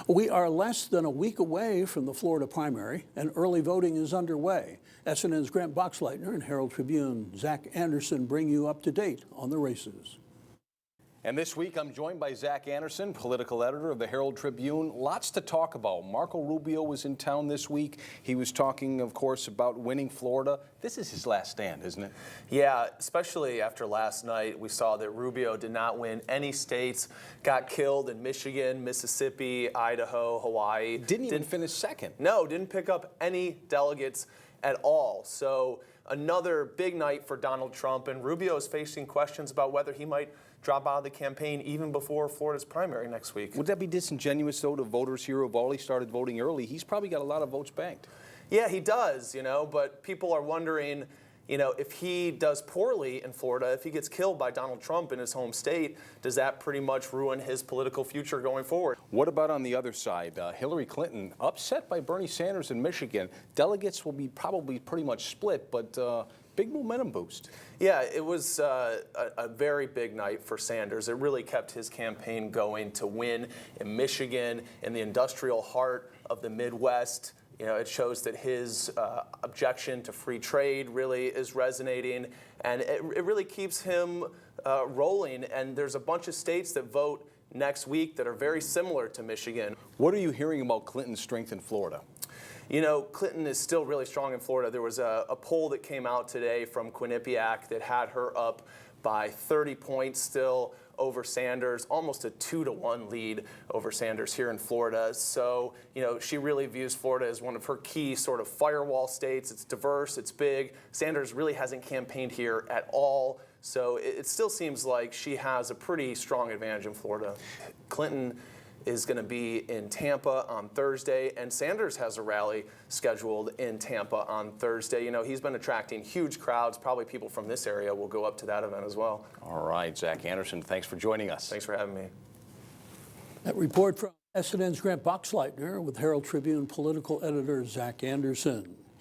We are less than a week away from the Florida primary, and early voting is underway. SNN's Grant Boxleitner and Herald-Tribune Zach Anderson bring you up to date on the races. And this week, I'm joined by Zach Anderson, political editor of the Herald-Tribune. Lots to talk about. Marco Rubio was in town this week. He was talking, of course, about winning Florida. This is his last stand, isn't it? Yeah, especially after last night, we saw that Rubio did not win any states, got killed in Michigan, Mississippi, Idaho, Hawaii. Didn't even finish second. No, didn't pick up any delegates at all. So another big night for Donald Trump, and Rubio is facing questions about whether he might drop out of the campaign even before Florida's primary next week. Would that be disingenuous, though, to voters here who've already started voting early? He's probably got a lot of votes banked. Yeah, he does, but people are wondering, if he does poorly in Florida, if he gets killed by Donald Trump in his home state, does that pretty much ruin his political future going forward? What about on the other side? Hillary Clinton upset by Bernie Sanders in Michigan. Delegates will be probably pretty much split, but big momentum boost. Yeah, it was a very big night for Sanders. It really kept his campaign going to win in Michigan, in the industrial heart of the Midwest. It shows that his objection to free trade really is resonating, and it really keeps him rolling. And there's a bunch of states that vote next week that are very similar to Michigan. What are you hearing about Clinton's strength in Florida? Clinton is still really strong in Florida. There was a poll that came out today from Quinnipiac that had her up by 30 points still over Sanders, almost a 2-to-1 lead over Sanders here in Florida. So, she really views Florida as one of her key sort of firewall states. It's diverse, it's big. Sanders really hasn't campaigned here at all. So it still seems like she has a pretty strong advantage in Florida. Clinton is going to be in Tampa on Thursday, and Sanders has a rally scheduled in Tampa on Thursday. He's been attracting huge crowds. Probably people from this area will go up to that event as well. All right, Zach Anderson, thanks for joining us. Thanks for having me. That report from SNN's Grant Boxleitner with Herald-Tribune political editor Zach Anderson.